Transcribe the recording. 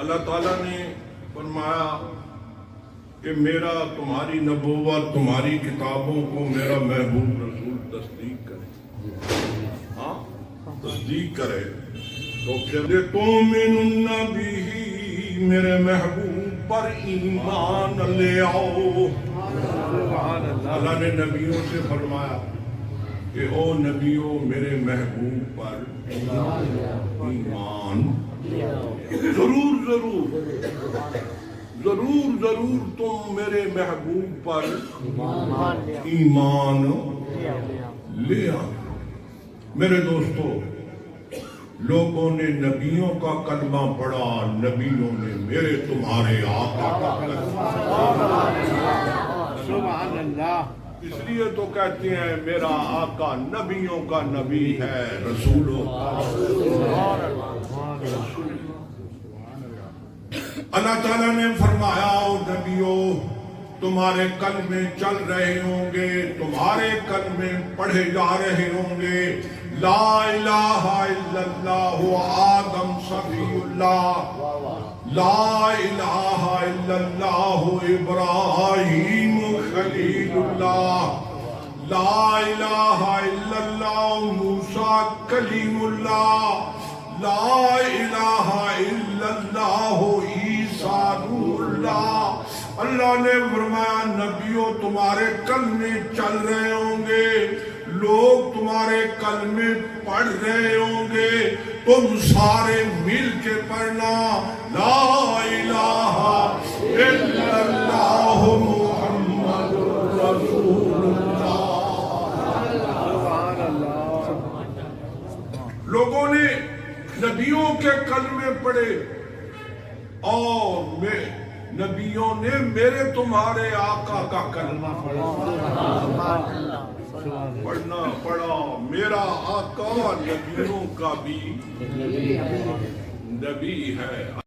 اللہ تعالیٰ نے فرمایا کہ میرا تمہاری نبوت تمہاری کتابوں کو میرا محبوب رسول تصدیق کرے، ہاں تصدیق کرے تو پھر تؤمنن بہ، میرے محبوب پر ایمان لے آؤ۔ اللہ نے نبیوں سے فرمایا کہ او نبیوں میرے محبوب پر ایمان ضرور ضرور ضرور ضرور تم میرے محبوب پر ایمان لے آؤ۔ میرے دوستو، لوگوں نے نبیوں کا کلمہ پڑھا، نبیوں نے میرے تمہارے آقا کا کلمہ سبحان اللہ۔ اس لیے تو کہتے ہیں میرا آقا نبیوں کا نبی ہے، رسولوں کا رسول۔ اللہ تعالیٰ نے فرمایا او نبیوں تمہارے کلمے چل رہے ہوں گے، تمہارے کلمے پڑھے جا رہے ہوں گے، لا الہ الا اللہ آدم صفی اللہ، لا الہ الا اللہ ابراہیم خلیل اللہ، لا الہ الا اللہ موسیٰ کلیم اللہ، لا الہ الا اللہ عیسیٰ روح اللہ۔ اللہ نے فرمایا نبیوں تمہارے کلمے چل رہے ہوں گے، لوگ تمہارے کلمے پڑھ رہے ہوں گے، تم سارے مل کے پڑھنا لا الہ الا اللہ محمد رسول اللہ۔ لوگوں نے نبیوں کے کلمے پڑھے اور نبیوں نے میرے تمہارے آقا کا کلمہ پڑھا۔ میرا آقا نبیوں کا بھی نبی ہے۔